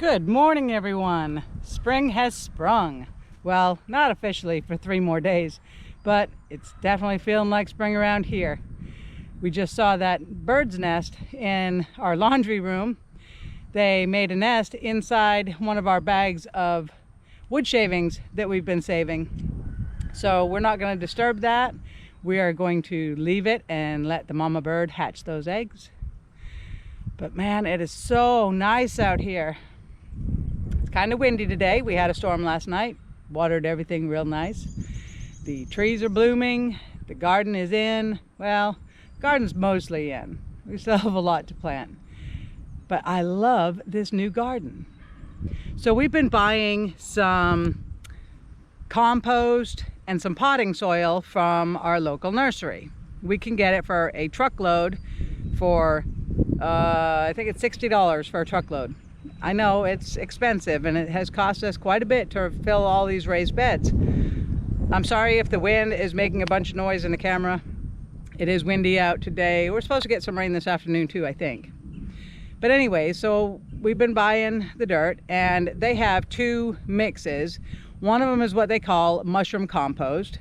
Good morning, everyone. Spring has sprung. Well, not officially for 3 more days, but it's definitely feeling like spring around here. We just saw that bird's nest in our laundry room. They made a nest inside one of our bags of wood shavings that we've been saving. So we're not going to disturb that. We are going to leave it and let the mama bird hatch those eggs. But man, it is so nice out here. It's kind of windy today. We had a storm last night. Watered everything real nice. The trees are blooming. The garden is in. Well, the garden's mostly in. We still have a lot to plant. But I love this new garden. So we've been buying some compost and some potting soil from our local nursery. We can get it for a truckload for I think it's $60 for a truckload. I know it's expensive and it has cost us quite a bit to fill all these raised beds. I'm sorry if the wind is making a bunch of noise in the camera. It is windy out today. We're supposed to get some rain this afternoon too, I think. But anyway, so we've been buying the dirt and they have 2 mixes. One of them is what they call mushroom compost.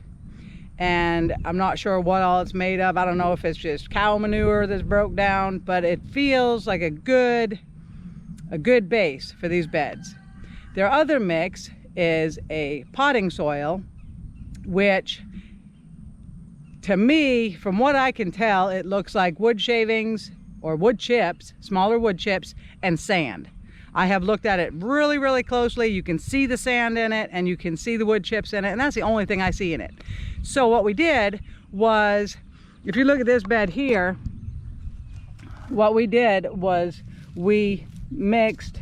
And I'm not sure what all it's made of. I don't know if it's just cow manure that's broke down, but it feels like a good base for these beds. Their other mix is a potting soil, which to me, from what I can tell, it looks like wood shavings or wood chips, smaller wood chips, and sand. I have looked at it really, really closely. You can see the sand in it and you can see the wood chips in it, and that's the only thing I see in it. So what we did was, if you look at this bed here, what we did was we mixed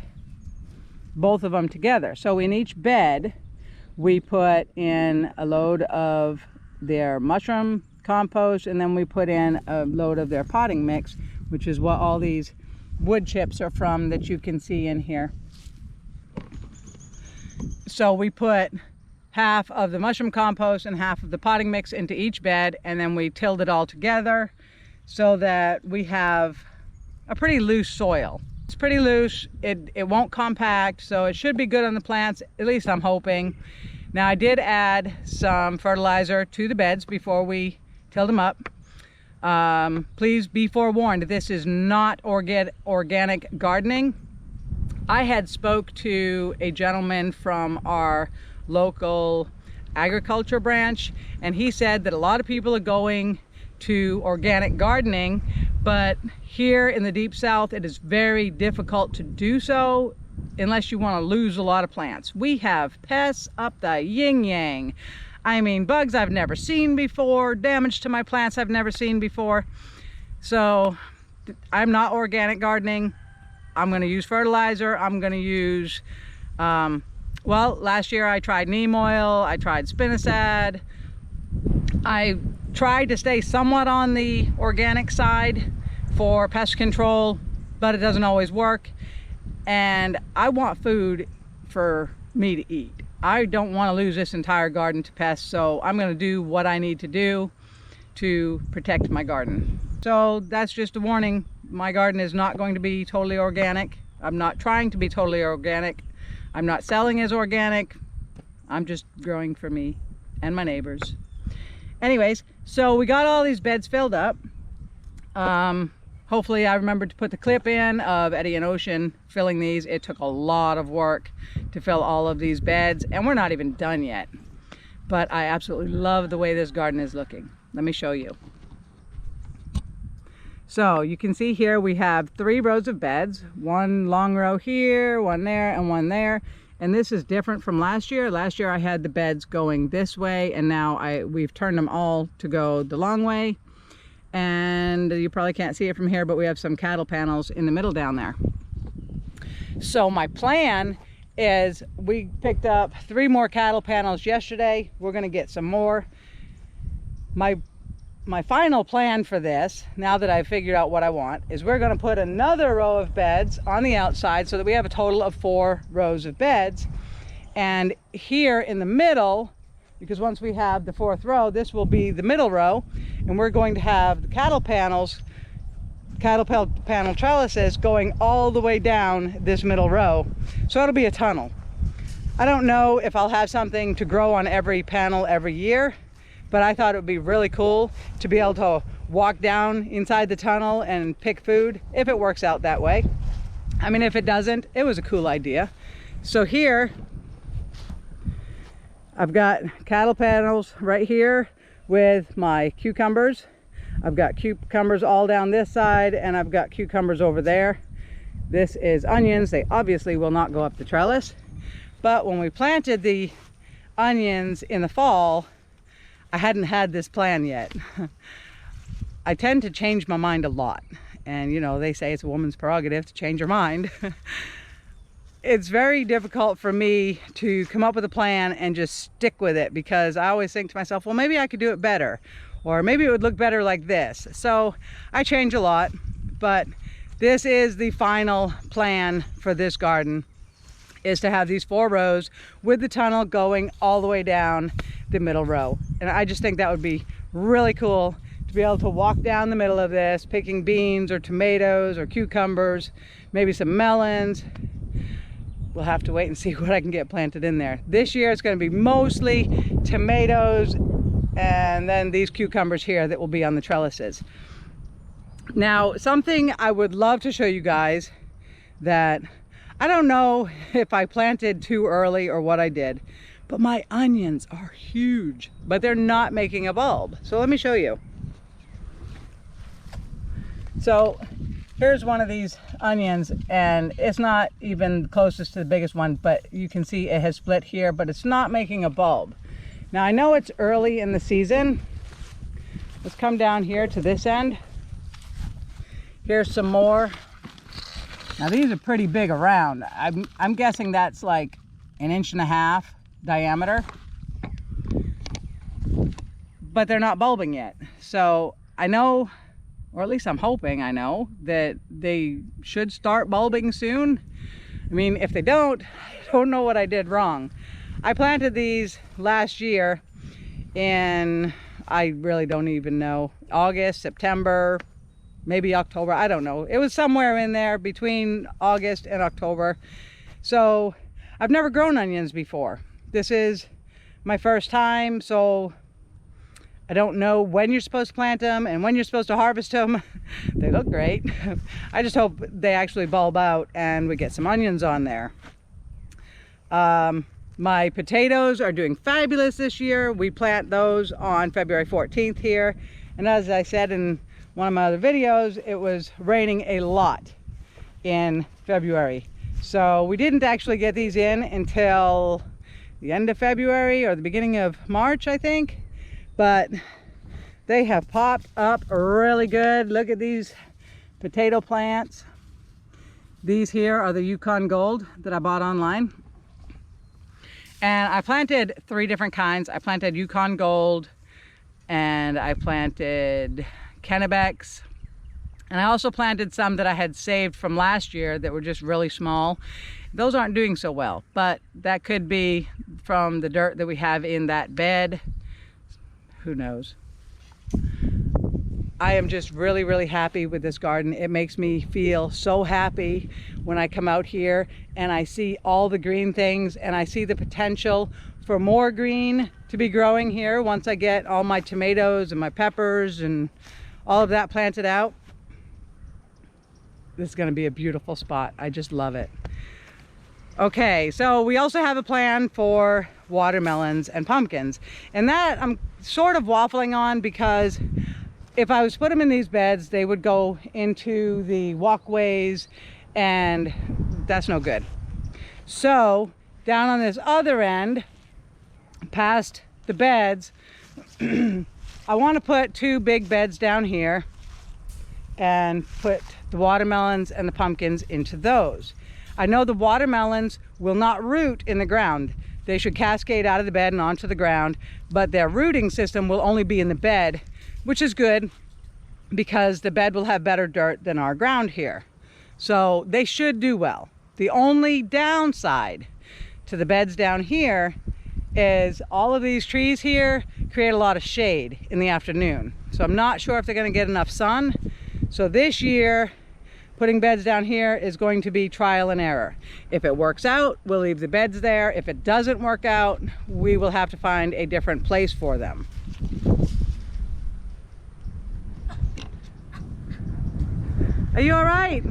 both of them together. So in each bed, we put in a load of their mushroom compost, and then we put in a load of their potting mix, which is what all these wood chips are from that you can see in here. So we put half of the mushroom compost and half of the potting mix into each bed, and then we tilled it all together so that we have a pretty loose soil. It's pretty loose, it won't compact, so it should be good on the plants, at least I'm hoping. Now I did add some fertilizer to the beds before we tilled them up. Please be forewarned, this is not organic gardening. I had spoke to a gentleman from our local agriculture branch, and he said that a lot of people are going to organic gardening, but here in the deep south it is very difficult to do so unless you want to lose a lot of plants. We have pests up the yin-yang. I mean, bugs I've never seen before, damage to my plants I've never seen before. So I'm not organic gardening. I'm going to use fertilizer. I'm going to use well, last year I tried neem oil, I tried spinosad. I tried to stay somewhat on the organic side for pest control, but it doesn't always work. And I want food for me to eat. I don't want to lose this entire garden to pests, so I'm going to do what I need to do to protect my garden. So that's just a warning. My garden is not going to be totally organic. I'm not trying to be totally organic. I'm not selling as organic. I'm just growing for me and my neighbors. Anyways, so we got all these beds filled up. Hopefully I remembered to put the clip in of Eddie and Ocean filling these. It took a lot of work to fill all of these beds, and we're not even done yet. But I absolutely love the way this garden is looking. Let me show you. So you can see here we have 3 rows of beds, 1 long row here, 1 there, and 1 there. And this is different from last year. Last year I had the beds going this way, and now we've turned them all to go the long way. And you probably can't see it from here, but we have some cattle panels in the middle down there. So my plan is, we picked up 3 more cattle panels yesterday. We're gonna get some more. My final plan for this, now that I've figured out what I want, is we're going to put another row of beds on the outside so that we have a total of 4 rows of beds. And here in the middle, because once we have the 4th row, this will be the middle row, and we're going to have the cattle panels panel trellises going all the way down this middle row. So it'll be a tunnel. I don't know if I'll have something to grow on every panel every year, but I thought it would be really cool to be able to walk down inside the tunnel and pick food if it works out that way. I mean, if it doesn't, it was a cool idea. So here, I've got cattle panels right here with my cucumbers. I've got cucumbers all down this side, and I've got cucumbers over there. This is onions. They obviously will not go up the trellis. But when we planted the onions in the fall, I hadn't had this plan yet. I tend to change my mind a lot. And you know, they say it's a woman's prerogative to change her mind. It's very difficult for me to come up with a plan and just stick with it, because I always think to myself, well, maybe I could do it better, or maybe it would look better like this. So I change a lot, but this is the final plan for this garden, is to have these 4 rows with the tunnel going all the way down the middle row. And I just think that would be really cool to be able to walk down the middle of this, picking beans or tomatoes or cucumbers, maybe some melons. We'll have to wait and see what I can get planted in there. This year it's going to be mostly tomatoes and then these cucumbers here that will be on the trellises. Now, something I would love to show you guys that I don't know if I planted too early or what I did, but my onions are huge, but they're not making a bulb. So let me show you. So here's one of these onions, and it's not even closest to the biggest one, but you can see it has split here, but it's not making a bulb. Now I know it's early in the season. Let's come down here to this end. Here's some more. Now these are pretty big around. I'm guessing that's like 1.5 inches diameter, but they're not bulbing yet. So I know, or at least I'm hoping I know, that they should start bulbing soon. I mean, if they don't, I don't know what I did wrong. I planted these last year in, I really don't even know, August, September, maybe October, I don't know. It was somewhere in there between August and October. So I've never grown onions before. This is my first time, so I don't know when you're supposed to plant them and when you're supposed to harvest them. They look great. I just hope they actually bulb out and we get some onions on there. My potatoes are doing fabulous this year. We plant those on February 14th here. And as I said in one of my other videos, it was raining a lot in February. So we didn't actually get these in until the end of February or the beginning of March, I think. But they have popped up really good. Look at these potato plants. These here are the Yukon Gold that I bought online. And I planted 3 different kinds. I planted Yukon Gold, and I planted Kennebecs, and I also planted some that I had saved from last year that were just really small. Those aren't doing so well, but that could be from the dirt that we have in that bed. Who knows? I am just really, really happy with this garden. It makes me feel so happy when I come out here and I see all the green things, and I see the potential for more green to be growing here once I get all my tomatoes and my peppers and all of that planted out. This is going to be a beautiful spot. I just love it. Okay, so we also have a plan for watermelons and pumpkins, and that I'm sort of waffling on, because if I was to put them in these beds, they would go into the walkways, and that's no good. So down on this other end, past the beds, I want to put 2 big beds down here and put the watermelons and the pumpkins into those. I know the watermelons will not root in the ground. They should cascade out of the bed and onto the ground, but their rooting system will only be in the bed, which is good because the bed will have better dirt than our ground here. So they should do well. The only downside to the beds down here is all of these trees here create a lot of shade in the afternoon. So I'm not sure if they're going to get enough sun. So this year, putting beds down here is going to be trial and error. If it works out, we'll leave the beds there. If it doesn't work out, we will have to find a different place for them. Are you all right?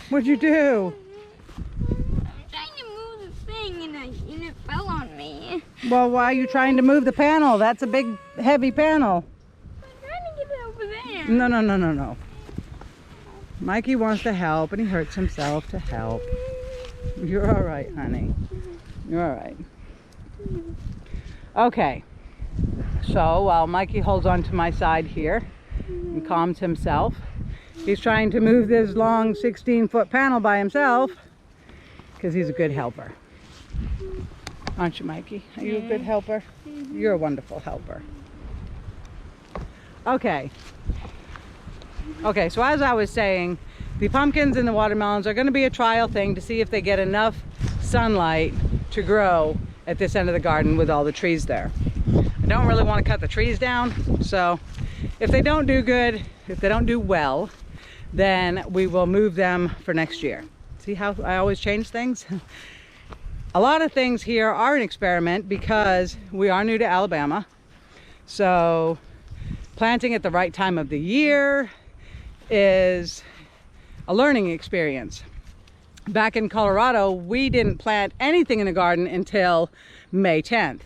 What'd you do? And it fell on me. Well, why are you trying to move the panel? That's a big, heavy panel. I'm trying to get it over there. No. Mikey wants to help, and he hurts himself to help. You're all right, honey. You're all right. Okay. So while Mikey holds on to my side here and calms himself, he's trying to move this long 16-foot panel by himself because he's a good helper. Aren't you, Mikey? Are you a good helper? You're a wonderful helper. Okay. Okay, so as I was saying, the pumpkins and the watermelons are going to be a trial thing to see if they get enough sunlight to grow at this end of the garden with all the trees there. I don't really want to cut the trees down, so if they don't do good, if they don't do well, then we will move them for next year. See how I always change things? A lot of things here are an experiment because we are new to Alabama. So planting at the right time of the year is a learning experience. Back in Colorado, we didn't plant anything in the garden until May 10th.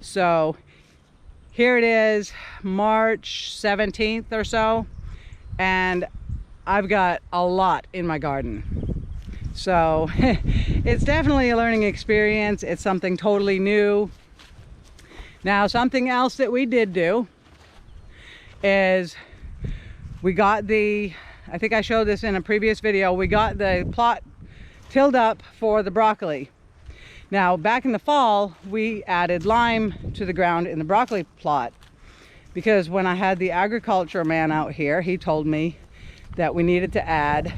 So here it is, March 17th or so, and I've got a lot in my garden. So it's definitely a learning experience. It's something totally new. Now, something else that we did do is we got I think I showed this in a previous video, we got the plot tilled up for the broccoli. Now, back in the fall, we added lime to the ground in the broccoli plot because when I had the agriculture man out here, he told me that we needed to add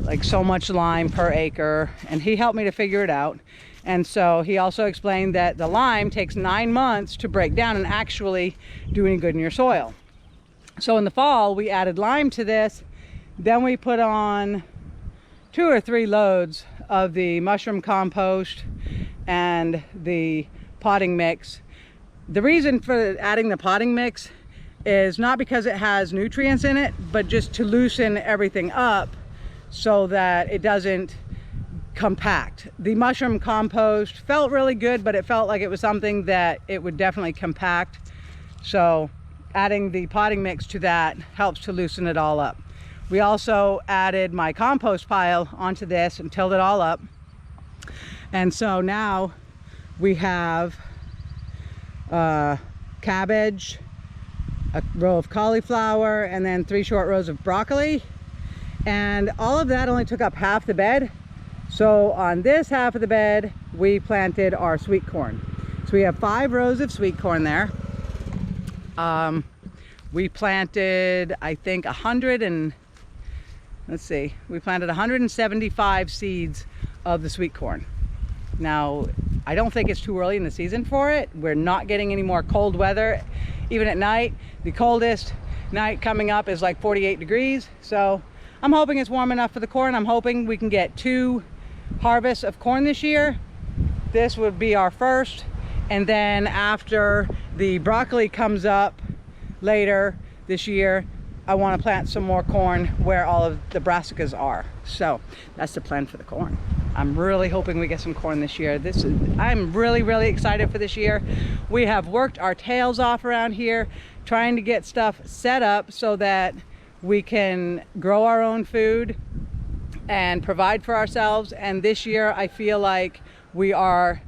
like so much lime per acre, and he helped me to figure it out. And so he also explained that the lime takes 9 months to break down and actually do any good in your soil. So in the fall, we added lime to this. Then we put on 2 or 3 loads of the mushroom compost and the potting mix. The reason for adding the potting mix is not because it has nutrients in it, but just to loosen everything up so that it doesn't compact. The mushroom compost felt really good, but it felt like it was something that it would definitely compact. So adding the potting mix to that helps to loosen it all up. We also added my compost pile onto this and tilled it all up. And so now we have cabbage, a row of cauliflower, and then 3 short rows of broccoli. And all of that only took up half the bed. So on this half of the bed, we planted our sweet corn. So we have 5 rows of sweet corn there. We planted, I think, we planted 175 seeds of the sweet corn. Now, I don't think it's too early in the season for it. We're not getting any more cold weather, even at night. The coldest night coming up is like 48 degrees. So I'm hoping it's warm enough for the corn. I'm hoping we can get 2 harvests of corn this year. This would be our first. And then after the broccoli comes up later this year, I want to plant some more corn where all of the brassicas are. So that's the plan for the corn. I'm really hoping we get some corn this year. I'm really, really excited for this year. We have worked our tails off around here, trying to get stuff set up so that we can grow our own food and provide for ourselves. And this year, I feel like we are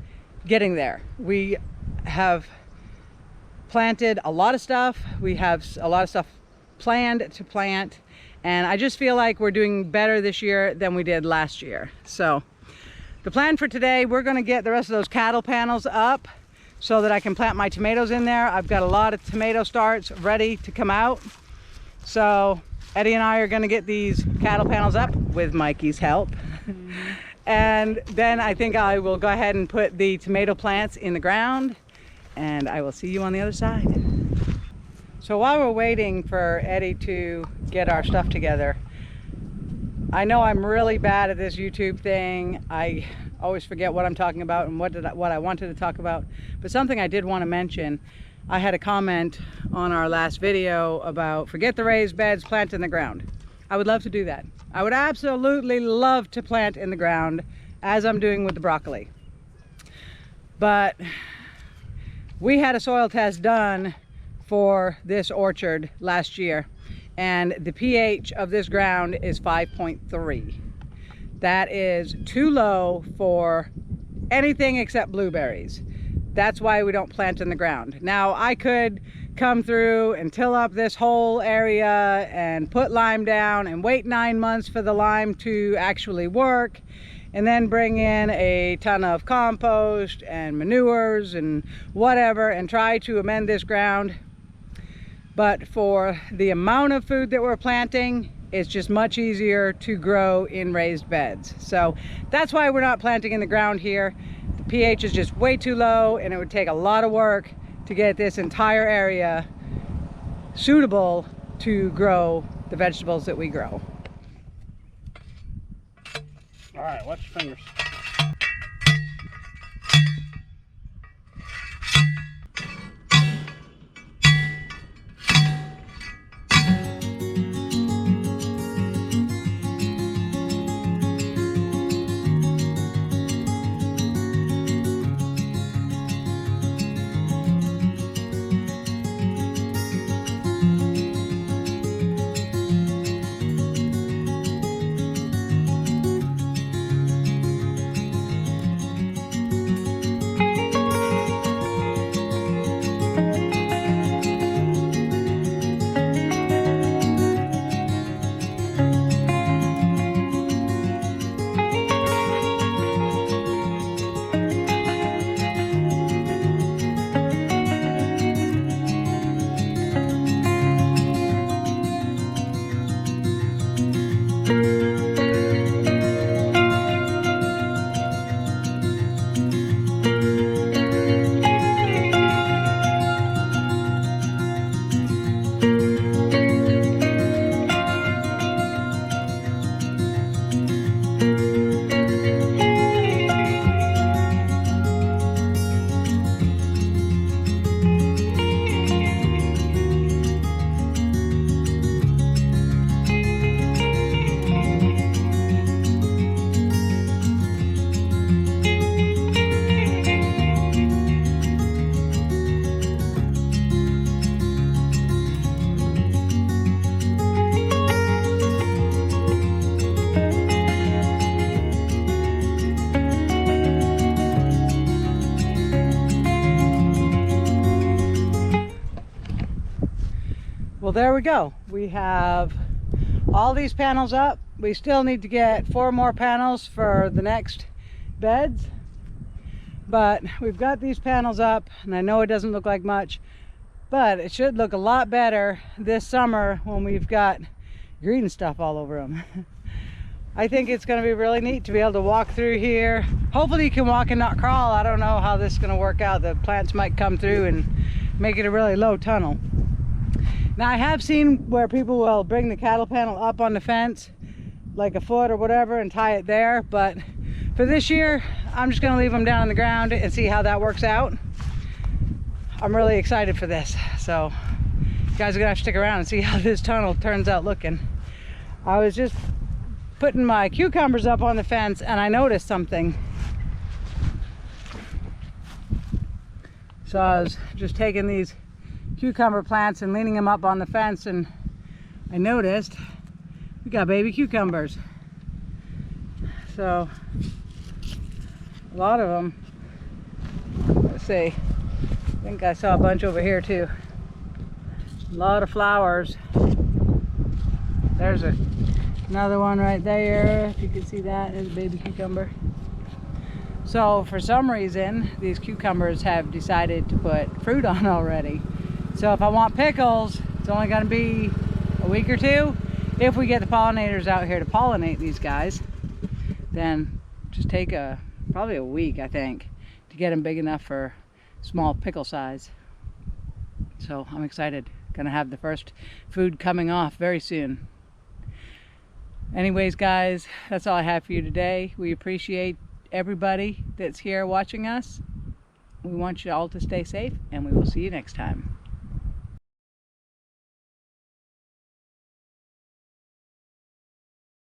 getting there. We have planted a lot of stuff. We have a lot of stuff planned to plant. And I just feel like we're doing better this year than we did last year. So the plan for today, we're gonna get the rest of those cattle panels up so that I can plant my tomatoes in there. I've got a lot of tomato starts ready to come out. So Eddie and I are gonna get these cattle panels up with Mikey's help. And then I think I will go ahead and put the tomato plants in the ground, and I will see you on the other side. So while we're waiting for Eddie to get our stuff together, I know I'm really bad at this YouTube thing. I always forget what I'm talking about and what I wanted to talk about. But something I did want to mention, I had a comment on our last video about forget the raised beds, plant in the ground. I would love to do that. I would absolutely love to plant in the ground, as I'm doing with the broccoli. But we had a soil test done for this orchard last year, and the pH of this ground is 5.3. That is too low for anything except blueberries. That's why we don't plant in the ground. Now, I could come through and till up this whole area and put lime down and wait 9 months for the lime to actually work, and then bring in a ton of compost and manures and whatever and try to amend this ground. But for the amount of food that we're planting, it's just much easier to grow in raised beds. So that's why we're not planting in the ground here. The pH is just way too low, and it would take a lot of work to get this entire area suitable to grow the vegetables that we grow. All right, watch your fingers. Well, there we go. We have all these panels up. We still need to get 4 more panels for the next beds, but we've got these panels up, and I know it doesn't look like much, but it should look a lot better this summer when we've got green stuff all over them. I think it's going to be really neat to be able to walk through here. Hopefully you can walk and not crawl. I don't know how this is going to work out. The plants might come through and make it a really low tunnel. Now, I have seen where people will bring the cattle panel up on the fence, like a foot or whatever, and tie it there. But for this year, I'm just going to leave them down on the ground and see how that works out. I'm really excited for this. So you guys are going to have to stick around and see how this tunnel turns out looking. I was just putting my cucumbers up on the fence, and I noticed something. So I was just taking these cucumber plants and leaning them up on the fence, and I noticed we got baby cucumbers. So a lot of them. Let's see, I think I saw a bunch over here too. A lot of flowers. There's another one right there, if you can see that. There's a baby cucumber. So for some reason these cucumbers have decided to put fruit on already. So if I want pickles, it's only going to be a week or two. If we get the pollinators out here to pollinate these guys, then just take probably a week, I think, to get them big enough for small pickle size. So I'm excited. Gonna have the first food coming off very soon. Anyways, guys, that's all I have for you today. We appreciate everybody that's here watching us. We want you all to stay safe, and we will see you next time.